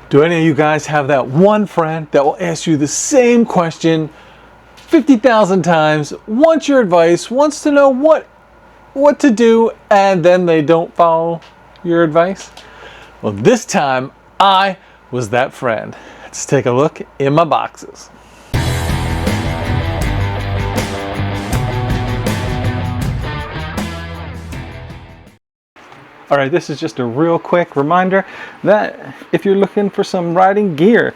Do any of you guys have that one friend that will ask you the same question 50,000 times, wants your advice, wants to know what to do, and then they don't follow your advice? Well, this time I was that friend. Let's take a look in my boxes. All right, this is just a real quick reminder that if you're looking for some riding gear,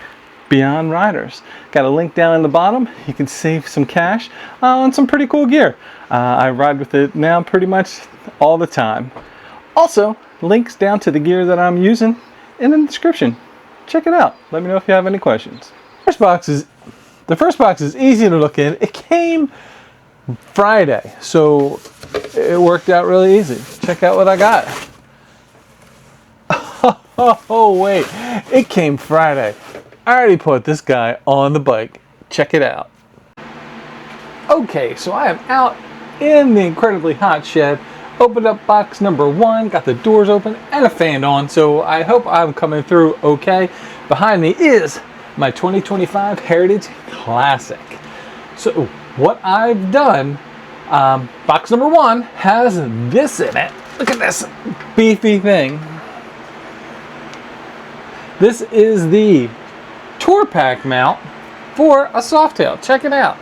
Beyond Riders. Got a link down in the bottom. You can save some cash on some pretty cool gear. I ride with it now pretty much all the time. Also, links down to the gear that I'm using in the description. Check it out. Let me know if you have any questions. The first box is easy to look in. It came Friday, so it worked out really easy. Check out what I got. Oh wait, it came Friday. I already put this guy on the bike. Check it out. Okay, so I am out in the incredibly hot shed. Opened up box number 1, got the doors open and a fan on, so I hope I'm coming through okay. Behind me is my 2025 Heritage Classic. So what I've done, box number 1 has this in it. Look at this beefy thing. This is the Tour Pack mount for a Softail. Check it out.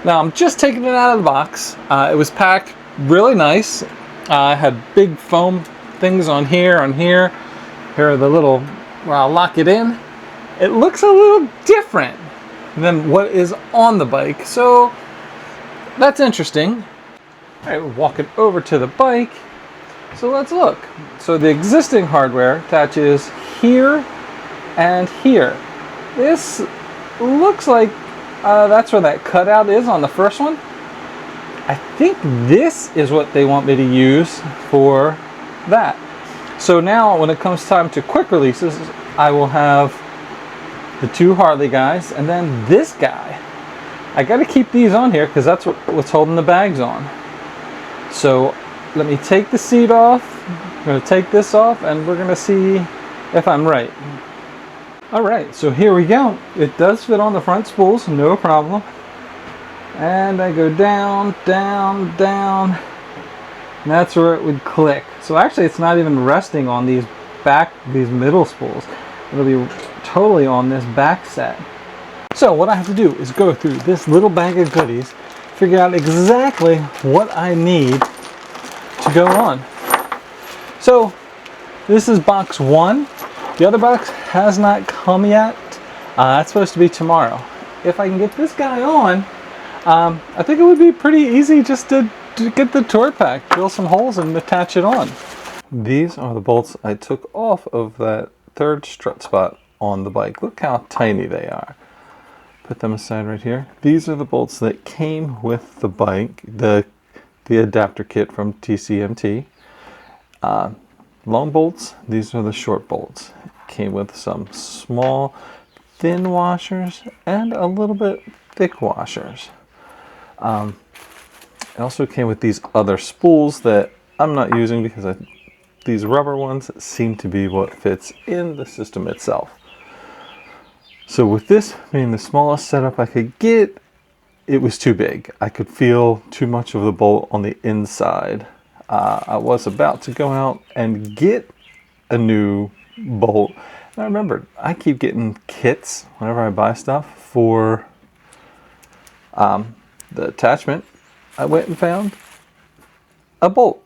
Now I'm just taking it out of the box. It was packed really nice. I had big foam things on here, Here are the little, where I'll lock it in. It looks a little different than what is on the bike, so that's interesting. All right, we're walking over to the bike. So let's look. So the existing hardware attaches here and here. This looks like that's where that cutout is on the first one. I think this is what they want me to use for that. So now when it comes time to quick releases, I will have the 2 Harley guys and then this guy. I got to keep these on here because that's what's holding the bags on. So let me take the seat off. I'm going to take this off and we're going to see if I'm right. Alright, so here we go. It does fit on the front spools, no problem. And I go down, down, down. And that's where it would click. So actually it's not even resting on these middle spools. It'll be totally on this back set. So what I have to do is go through this little bag of goodies, figure out exactly what I need to go on. So this is box 1. The other box has not come yet. That's supposed to be tomorrow. If I can get this guy on, I think it would be pretty easy just to get the Tour Pack, drill some holes and attach it on. These are the bolts I took off of that 3rd strut spot on the bike. Look how tiny they are. Put them aside right here. These are the bolts that came with the bike, the adapter kit from TCMT. Long bolts, these are the short bolts. Came with some small thin washers and a little bit thick washers. It also came with these other spools that I'm not using because these rubber ones seem to be what fits in the system itself. So with this being the smallest setup I could get, it was too big. I could feel too much of the bolt on the inside. I was about to go out and get a new bolt. And I remembered I keep getting kits whenever I buy stuff for the attachment. I went and found a bolt.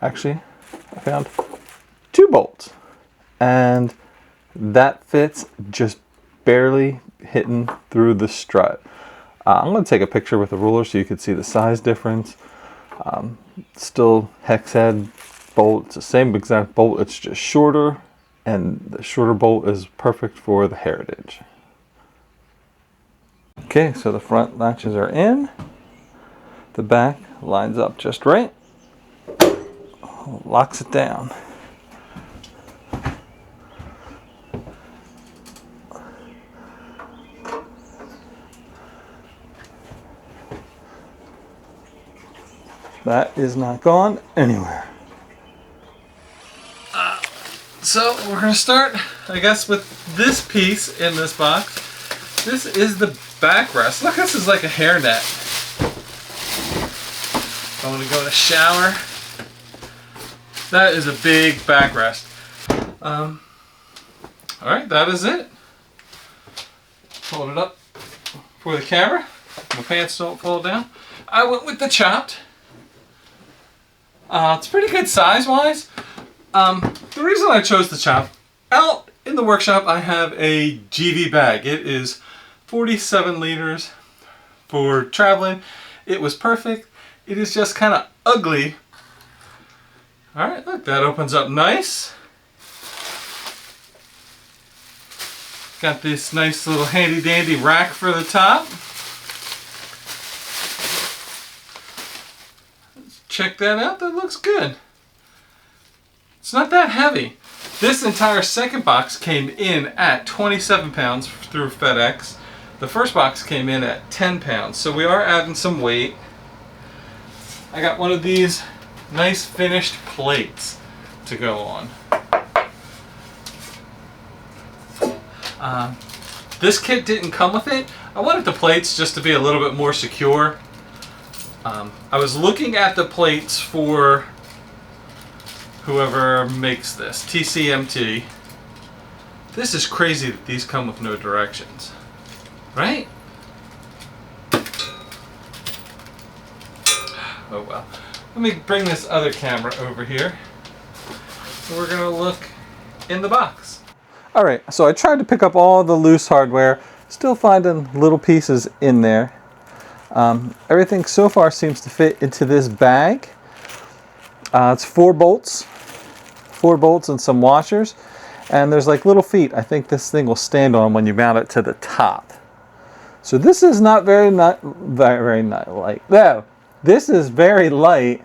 Actually, I found 2 bolts. And that fits just barely hitting through the strut. I'm going to take a picture with a ruler so you can see the size difference. Still hex head bolt, it's the same exact bolt, it's just shorter, and the shorter bolt is perfect for the Heritage. Okay, so the front latches are in, the back lines up just right, locks it down. That is not gone anywhere. So we're going to start I guess with this piece in this box, this is the backrest. Look, this is like a hairnet. I want to go in a shower. That is a big backrest. Alright, that is it. Hold it up for the camera. My pants don't fall down. I went with the chopped. It's pretty good size-wise. The reason I chose the chopped, out in the workshop I have a GV bag. It is 47 liters for traveling. It was perfect. It is just kind of ugly. Alright, look, that opens up nice. Got this nice little handy dandy rack for the top. Let's check that out, that looks good. It's not that heavy. This entire second box came in at 27 pounds through FedEx. The first box came in at 10 pounds, so we are adding some weight. I got one of these nice finished plates to go on. This kit didn't come with it. I wanted the plates just to be a little bit more secure. I was looking at the plates for whoever makes this, TCMT. This is crazy that these come with no directions, right? Oh well. Let me bring this other camera over here. So we're gonna look in the box. Alright, so I tried to pick up all the loose hardware, still finding little pieces in there. Everything so far seems to fit into this bag. It's 4 bolts and some washers, and there's like little feet I think this thing will stand on when you mount it to the top. So this is not very light. No, this is very light,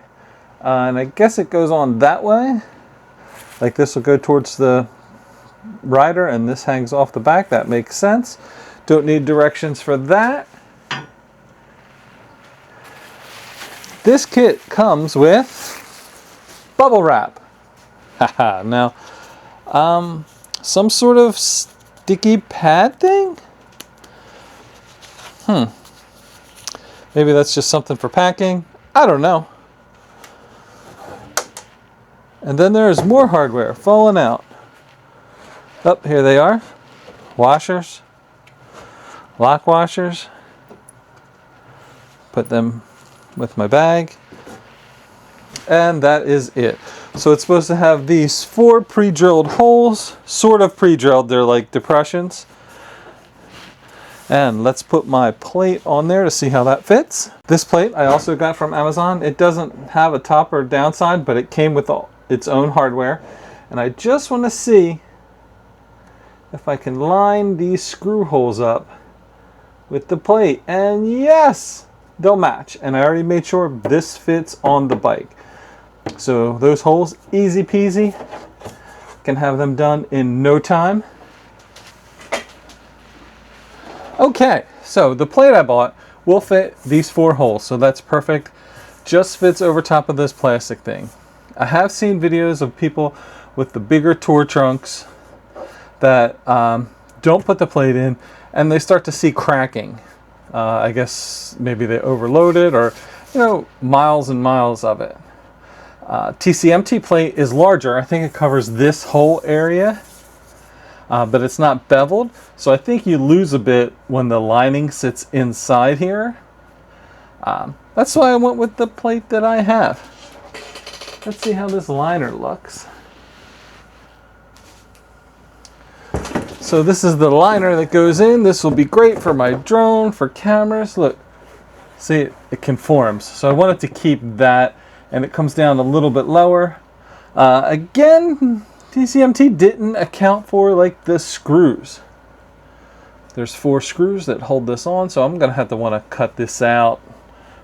and I guess it goes on that way. Like this will go towards the rider and this hangs off the back. That makes sense. Don't need directions for that. This kit comes with bubble wrap. Haha. Now, some sort of sticky pad thing? Maybe that's just something for packing. I don't know. And then there's more hardware falling out. Up here they are. Washers. Lock washers. Put them with my bag. And that is it. So it's supposed to have these 4 pre-drilled holes. Sort of pre-drilled. They're like depressions. And let's put my plate on there to see how that fits. This plate I also got from Amazon. It doesn't have a top or downside, but it came with its own hardware. And I just want to see if I can line these screw holes up with the plate. And yes, they'll match. And I already made sure this fits on the bike. So those holes, easy peasy. Can have them done in no time. Okay, so the plate I bought will fit these 4 holes, so that's perfect. Just fits over top of this plastic thing. I have seen videos of people with the bigger tour trunks that don't put the plate in and they start to see cracking. I guess maybe they overloaded or, miles and miles of it. TCMT plate is larger. I think it covers this whole area. But it's not beveled, so I think you lose a bit when the lining sits inside here. That's why I went with the plate that I have. Let's see how this liner looks. So this is the liner that goes in. This will be great for my drone, for cameras. Look, see, it conforms. So I wanted to keep that, and it comes down a little bit lower. Again, TCMT didn't account for like the screws. There's 4 screws that hold this on, so I'm gonna have to want to cut this out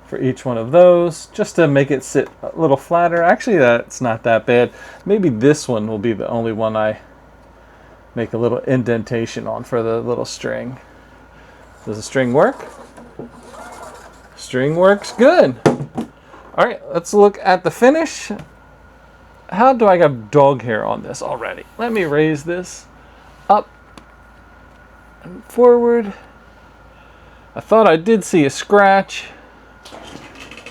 for each one of those just to make it sit a little flatter. Actually, that's not that bad. Maybe this one will be the only one I make a little indentation on for the little string. Does the string work? String works good. All right, let's look at the finish. How do I got dog hair on this already? Let me raise this up and forward. I thought I did see a scratch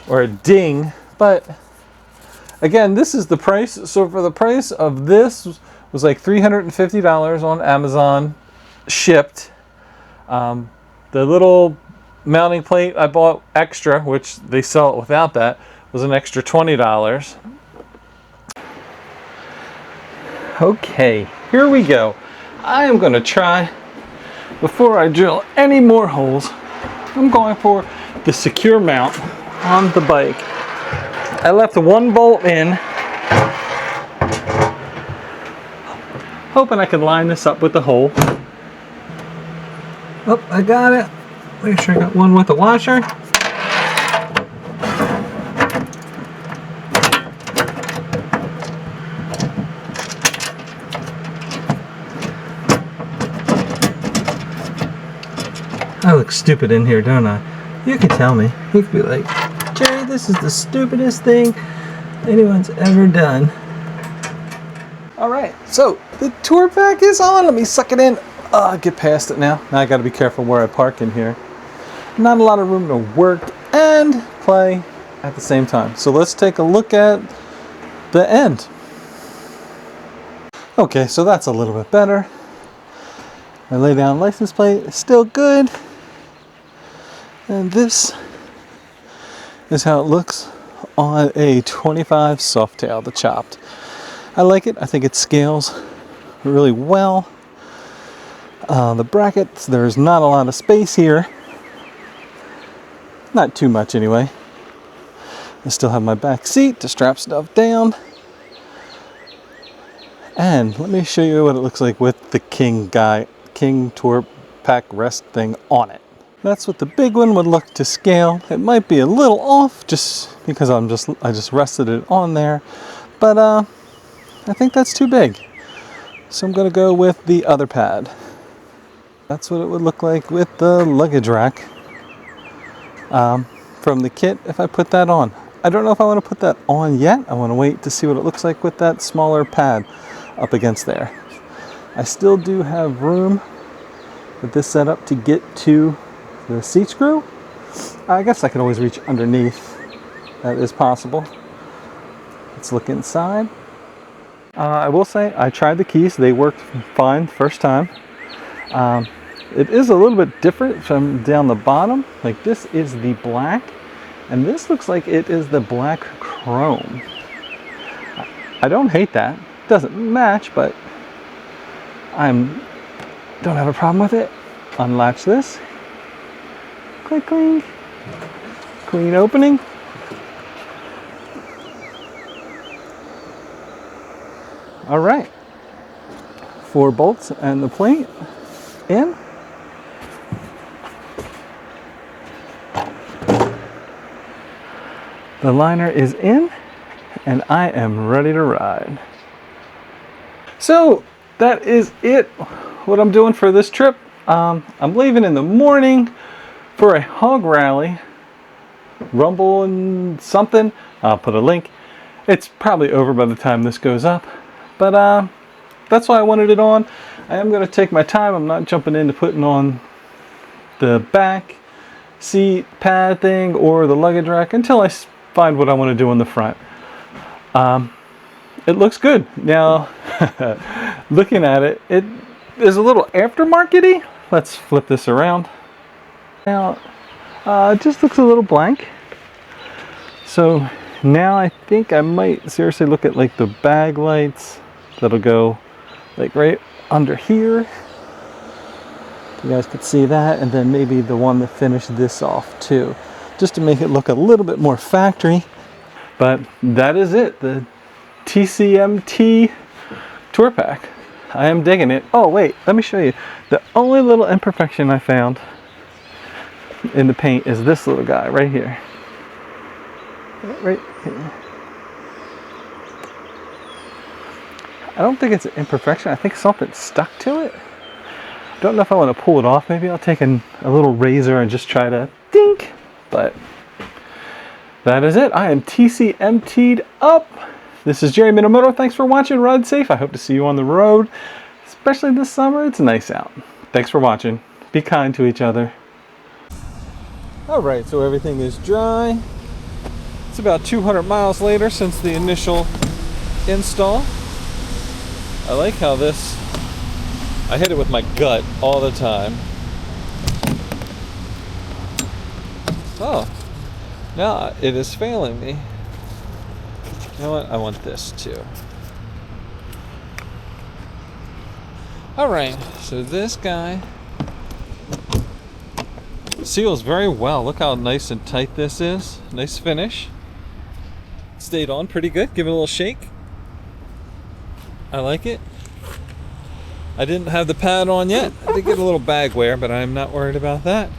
or a ding, but again, this is the price. So for the price of this was like $350 on Amazon, shipped. The little mounting plate I bought extra, which they sell it without that, was an extra $20. Okay, here we go. I am going to try, before I drill any more holes, I'm going for the secure mount on the bike. I left the one bolt in, hoping I could line this up with the hole. Oh, I got it. Make sure I got one with the washer. I look stupid in here, don't I? You can tell me. You can be like, Jerry, this is the stupidest thing anyone's ever done. Alright, so the tour pack is on. Let me suck it in. Get past it now. Now I gotta be careful where I park in here. Not a lot of room to work and play at the same time. So let's take a look at the end. Okay, so that's a little bit better. I lay down license plate, still good. And this is how it looks on a 25 Softail, the chopped. I like it. I think it scales really well. The brackets, there's not a lot of space here. Not too much anyway. I still have my back seat to strap stuff down. And let me show you what it looks like with the King Tour Pack rest thing on it. That's what the big one would look to scale. It might be a little off just because I just rested it on there. But I think that's too big. So I'm gonna go with the other pad. That's what it would look like with the luggage rack from the kit if I put that on. I don't know if I want to put that on yet. I want to wait to see what it looks like with that smaller pad up against there. I still do have room with this setup to get to the seat screw. I guess I could always reach underneath. That is possible. Let's look inside. I will say I tried the keys. They worked fine first time. It is a little bit different from down the bottom. Like this is the black, and this looks like it is the black chrome. I don't hate that. It doesn't match, but don't have a problem with it. Unlatch this. Click, clink. Clean opening. All right. 4 bolts and the plate in. The liner is in, and I am ready to ride. So that is it, what I'm doing for this trip. I'm leaving in the morning for a hog rally, Rumble and something. I'll put a link. It's probably over by the time this goes up, but that's why I wanted it on. I am going to take my time. I'm not jumping into putting on the back seat pad thing or the luggage rack until I find what I want to do on the front. It looks good. Now, looking at it, it is a little aftermarket-y. Let's flip this around. Now, it just looks a little blank. So now I think I might seriously look at like the bag lights that'll go like right under here. You guys could see that, and then maybe the one that finished this off too, just to make it look a little bit more factory. But that is it, the TCMT Tour Pack. I am digging it. Oh wait, let me show you. The only little imperfection I found in the paint is this little guy right here. Right here. I don't think it's an imperfection. I think something stuck to it. Don't know if I want to pull it off. Maybe I'll take a little razor and just try to dink. But that is it. I am TCMT'd up. This is Jerry Minnowmoto. Thanks for watching. Ride safe. I hope to see you on the road. especially this summer, it's nice out. Thanks for watching. Be kind to each other. Alright, so everything is dry. It's about 200 miles later since the initial install. I like how this, I hit it with my gut all the time. Oh, now it is failing me. You know what? I want this too. Alright, so this guy seals very well. Look how nice and tight this is. Nice finish. Stayed on pretty good. Give it a little shake. I like it. I didn't have the pad on yet. I did get a little bag wear, but I'm not worried about that.